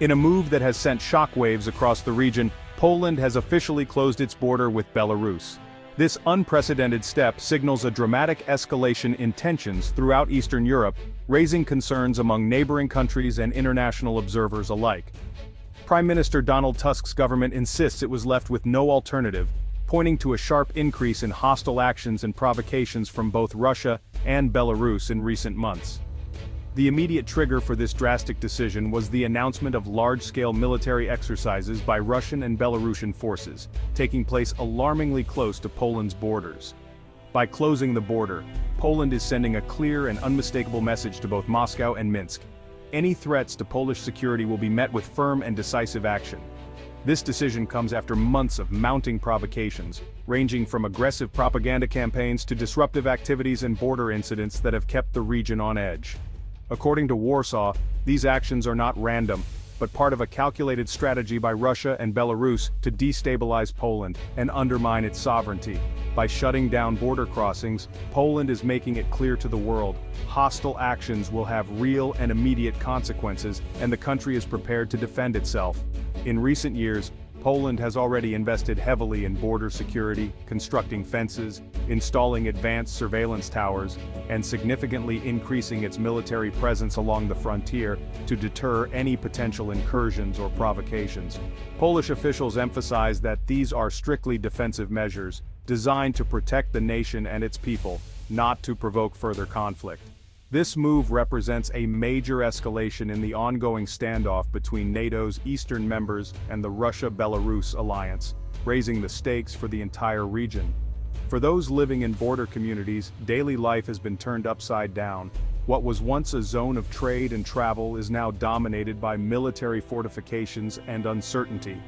In a move that has sent shockwaves across the region, Poland has officially closed its border with Belarus. This unprecedented step signals a dramatic escalation in tensions throughout Eastern Europe, raising concerns among neighboring countries and international observers alike. Prime Minister Donald Tusk's government insists it was left with no alternative, pointing to a sharp increase in hostile actions and provocations from both Russia and Belarus in recent months. The immediate trigger for this drastic decision was the announcement of large-scale military exercises by Russian and Belarusian forces, taking place alarmingly close to Poland's borders. By closing the border, Poland is sending a clear and unmistakable message to both Moscow and Minsk. Any threats to Polish security will be met with firm and decisive action. This decision comes after months of mounting provocations, ranging from aggressive propaganda campaigns to disruptive activities and border incidents that have kept the region on edge. According to Warsaw, these actions are not random, but part of a calculated strategy by Russia and Belarus to destabilize Poland and undermine its sovereignty. By shutting down border crossings, Poland is making it clear to the world, hostile actions will have real and immediate consequences, and the country is prepared to defend itself. In recent years, Poland has already invested heavily in border security, constructing fences, installing advanced surveillance towers, and significantly increasing its military presence along the frontier to deter any potential incursions or provocations. Polish officials emphasize that these are strictly defensive measures, designed to protect the nation and its people, not to provoke further conflict. This move represents a major escalation in the ongoing standoff between NATO's eastern members and the Russia-Belarus alliance, raising the stakes for the entire region. For those living in border communities, daily life has been turned upside down. What was once a zone of trade and travel is now dominated by military fortifications and uncertainty.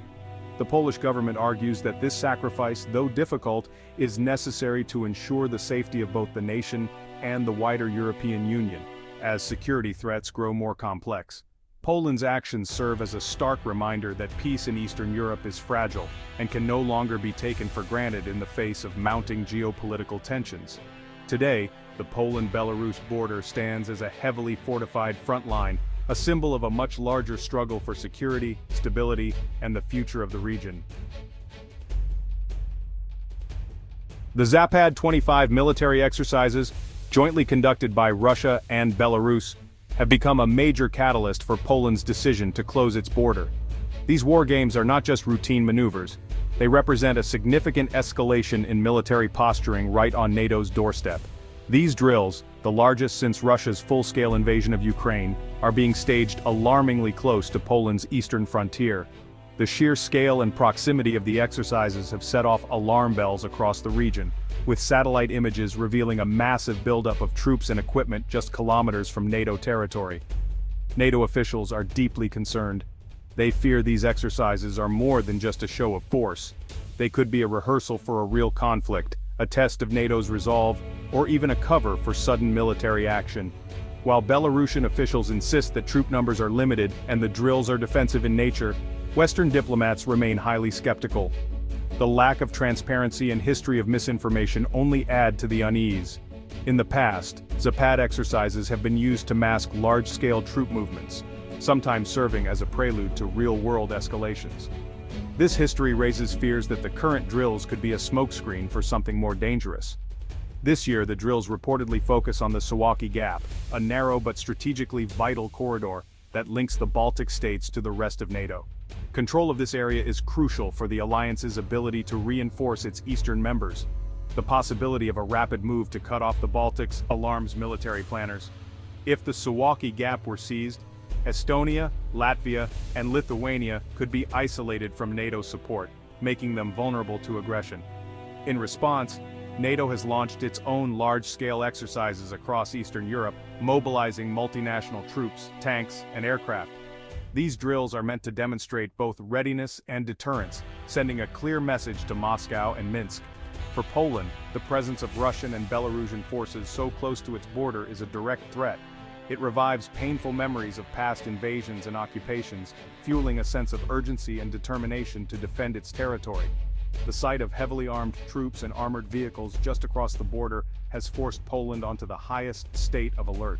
The Polish government argues that this sacrifice, though difficult, is necessary to ensure the safety of both the nation and the wider European Union, as security threats grow more complex. Poland's actions serve as a stark reminder that peace in Eastern Europe is fragile and can no longer be taken for granted in the face of mounting geopolitical tensions. Today, the Poland-Belarus border stands as a heavily fortified front line, a symbol of a much larger struggle for security, stability, and the future of the region. The Zapad 25 military exercises, jointly conducted by Russia and Belarus, have become a major catalyst for Poland's decision to close its border. These war games are not just routine maneuvers, they represent a significant escalation in military posturing right on NATO's doorstep. These drills, the largest since Russia's full-scale invasion of Ukraine, are being staged alarmingly close to Poland's eastern frontier. The sheer scale and proximity of the exercises have set off alarm bells across the region, with satellite images revealing a massive buildup of troops and equipment just kilometers from NATO territory. NATO officials are deeply concerned. They fear these exercises are more than just a show of force. They could be a rehearsal for a real conflict, a test of NATO's resolve, or even a cover for sudden military action. While Belarusian officials insist that troop numbers are limited and the drills are defensive in nature, Western diplomats remain highly skeptical. The lack of transparency and history of misinformation only add to the unease. In the past, Zapad exercises have been used to mask large-scale troop movements, sometimes serving as a prelude to real-world escalations. This history raises fears that the current drills could be a smokescreen for something more dangerous. This year, the drills reportedly focus on the Suwałki Gap, a narrow but strategically vital corridor that links the Baltic states to the rest of NATO. Control of this area is crucial for the alliance's ability to reinforce its eastern members. The possibility of a rapid move to cut off the Baltics alarms military planners. If the Suwałki Gap were seized, Estonia, Latvia, and Lithuania could be isolated from NATO support, making them vulnerable to aggression. In response, NATO has launched its own large-scale exercises across Eastern Europe, mobilizing multinational troops, tanks, and aircraft. These drills are meant to demonstrate both readiness and deterrence, sending a clear message to Moscow and Minsk. For Poland, the presence of Russian and Belarusian forces so close to its border is a direct threat. It revives painful memories of past invasions and occupations, fueling a sense of urgency and determination to defend its territory. The sight of heavily armed troops and armored vehicles just across the border has forced Poland onto the highest state of alert.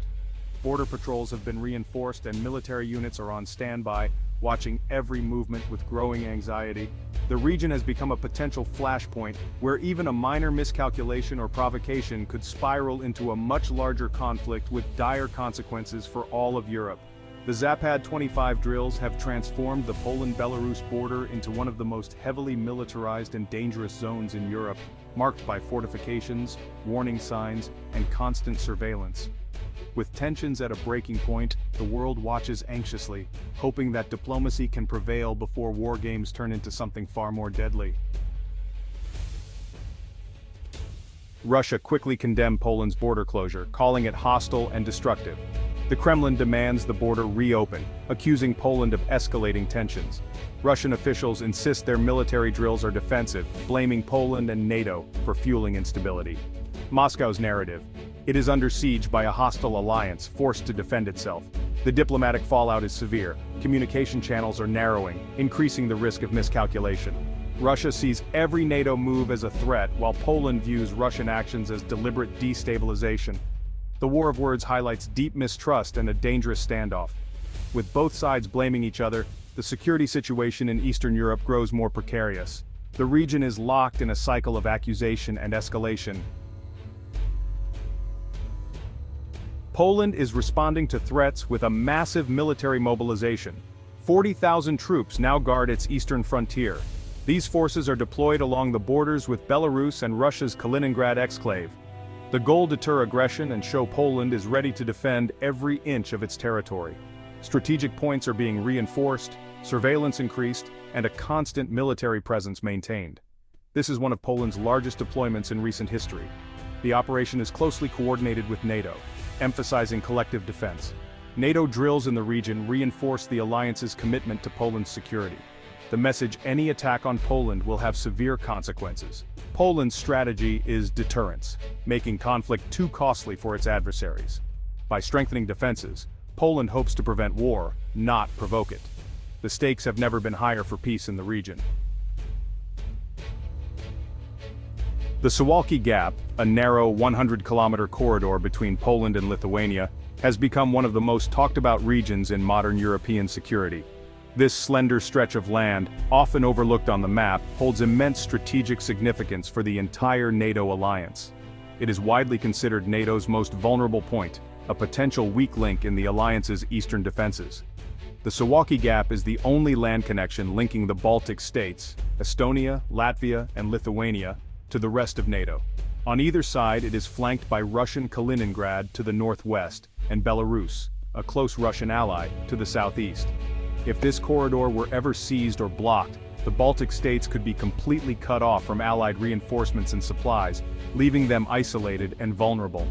border patrols have been reinforced and military units are on standby, watching every movement with growing anxiety. The region has become a potential flashpoint, where even a minor miscalculation or provocation could spiral into a much larger conflict with dire consequences for all of Europe. The Zapad 25 drills have transformed the Poland-Belarus border into one of the most heavily militarized and dangerous zones in Europe, marked by fortifications, warning signs, and constant surveillance. With tensions at a breaking point, the world watches anxiously, hoping that diplomacy can prevail before war games turn into something far more deadly. Russia quickly condemned Poland's border closure, calling it hostile and destructive. The Kremlin demands the border reopen, accusing Poland of escalating tensions. Russian officials insist their military drills are defensive, blaming Poland and NATO for fueling instability. Moscow's narrative: it is under siege by a hostile alliance, forced to defend itself. The diplomatic fallout is severe, communication channels are narrowing, increasing the risk of miscalculation. Russia sees every NATO move as a threat, while Poland views Russian actions as deliberate destabilization. The war of words highlights deep mistrust and a dangerous standoff. With both sides blaming each other, the security situation in Eastern Europe grows more precarious. The region is locked in a cycle of accusation and escalation. Poland is responding to threats with a massive military mobilization. 40,000 troops now guard its eastern frontier. These forces are deployed along the borders with Belarus and Russia's Kaliningrad exclave. The goal: deter aggression and show Poland is ready to defend every inch of its territory. Strategic points are being reinforced, surveillance increased, and a constant military presence maintained. This is one of Poland's largest deployments in recent history. The operation is closely coordinated with NATO, emphasizing collective defense. NATO drills in the region reinforce the alliance's commitment to Poland's security. The message: any attack on Poland will have severe consequences. Poland's strategy is deterrence, making conflict too costly for its adversaries. By strengthening defenses, Poland hopes to prevent war, not provoke it. The stakes have never been higher for peace in the region. The Suwalki Gap, a narrow 100-kilometer corridor between Poland and Lithuania, has become one of the most talked about regions in modern European security. This slender stretch of land, often overlooked on the map, holds immense strategic significance for the entire NATO alliance. It is widely considered NATO's most vulnerable point, a potential weak link in the alliance's eastern defenses. The Suwalki Gap is the only land connection linking the Baltic states, Estonia, Latvia, and Lithuania, to the rest of NATO. On either side, it is flanked by Russian Kaliningrad to the northwest, and Belarus, a close Russian ally, to the southeast. If this corridor were ever seized or blocked, the Baltic states could be completely cut off from Allied reinforcements and supplies, leaving them isolated and vulnerable.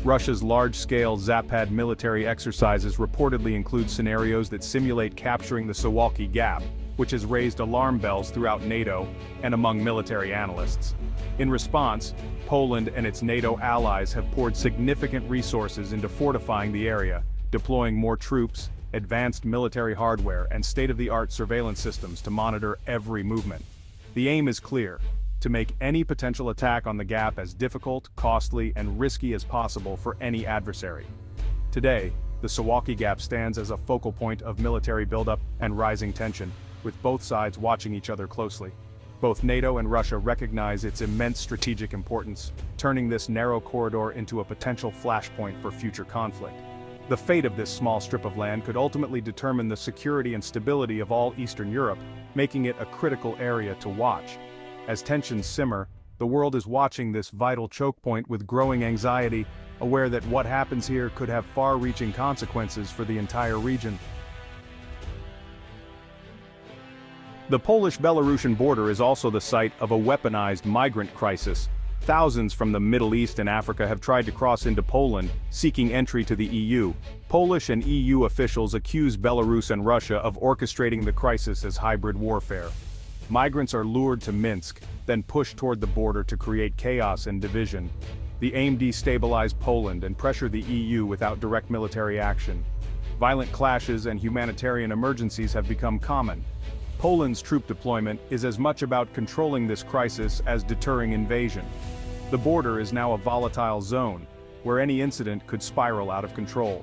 Russia's large-scale Zapad military exercises reportedly include scenarios that simulate capturing the Suwalki Gap, which has raised alarm bells throughout NATO and among military analysts. In response, Poland and its NATO allies have poured significant resources into fortifying the area, deploying more troops, advanced military hardware, and state-of-the-art surveillance systems to monitor every movement. The aim is clear: to make any potential attack on the gap as difficult, costly, and risky as possible for any adversary. Today, the Suwalki Gap stands as a focal point of military buildup and rising tension, with both sides watching each other closely. Both NATO and Russia recognize its immense strategic importance, turning this narrow corridor into a potential flashpoint for future conflict. The fate of this small strip of land could ultimately determine the security and stability of all Eastern Europe, making it a critical area to watch. As tensions simmer, the world is watching this vital choke point with growing anxiety, aware that what happens here could have far-reaching consequences for the entire region. The Polish-Belarusian border is also the site of a weaponized migrant crisis. Thousands from the Middle East and Africa have tried to cross into Poland, seeking entry to the EU. Polish and EU officials accuse Belarus and Russia of orchestrating the crisis as hybrid warfare. Migrants are lured to Minsk, then pushed toward the border to create chaos and division. The aim: destabilize Poland and pressure the EU without direct military action. Violent clashes and humanitarian emergencies have become common. Poland's troop deployment is as much about controlling this crisis as deterring invasion. The border is now a volatile zone, where any incident could spiral out of control.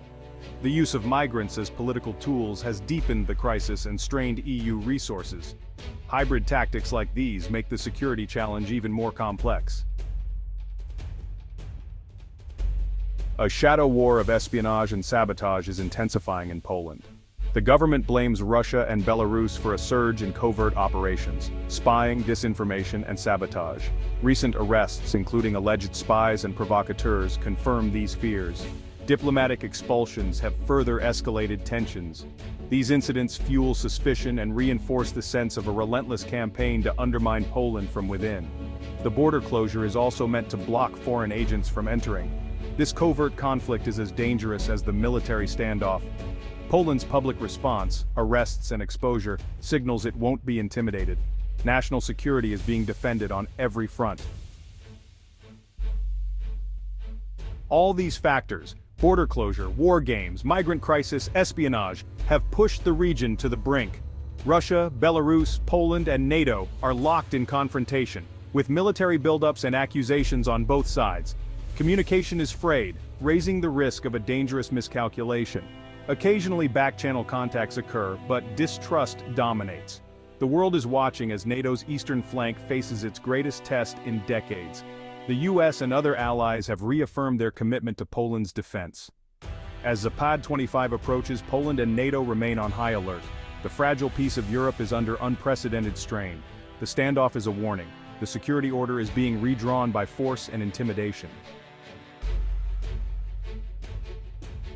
The use of migrants as political tools has deepened the crisis and strained EU resources. Hybrid tactics like these make the security challenge even more complex. A shadow war of espionage and sabotage is intensifying in Poland. The government blames Russia and Belarus for a surge in covert operations, spying, disinformation, and sabotage. Recent arrests, including alleged spies and provocateurs, confirm these fears. Diplomatic expulsions have further escalated tensions. These incidents fuel suspicion and reinforce the sense of a relentless campaign to undermine Poland from within. The border closure is also meant to block foreign agents from entering. This covert conflict is as dangerous as the military standoff. Poland's public response, arrests and exposure, signals it won't be intimidated. National security is being defended on every front. All these factors, border closure, war games, migrant crisis, espionage, have pushed the region to the brink. Russia, Belarus, Poland, and NATO are locked in confrontation, with military buildups and accusations on both sides. Communication is frayed, raising the risk of a dangerous miscalculation. Occasionally back-channel contacts occur, but distrust dominates. The world is watching as NATO's eastern flank faces its greatest test in decades. The US and other allies have reaffirmed their commitment to Poland's defense. As Zapad 25 approaches, Poland and NATO remain on high alert. The fragile peace of Europe is under unprecedented strain. The standoff is a warning. The security order is being redrawn by force and intimidation.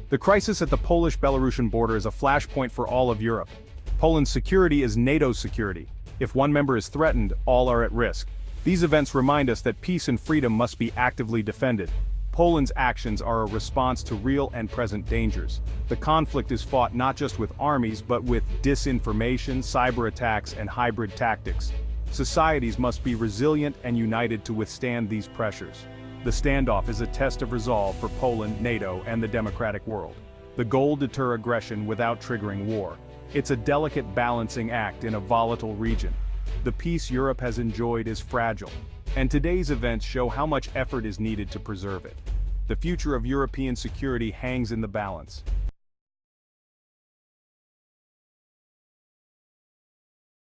The crisis at the Polish-Belarusian border is a flashpoint for all of Europe. Poland's security is NATO's security. If one member is threatened, all are at risk. These events remind us that peace and freedom must be actively defended. Poland's actions are a response to real and present dangers. The conflict is fought not just with armies but with disinformation, cyber attacks, and hybrid tactics. Societies must be resilient and united to withstand these pressures. The standoff is a test of resolve for Poland, NATO, and the democratic world. The goal: deter aggression without triggering war. It's a delicate balancing act in a volatile region. The peace Europe has enjoyed is fragile, and today's events show how much effort is needed to preserve it. The future of European security hangs in the balance.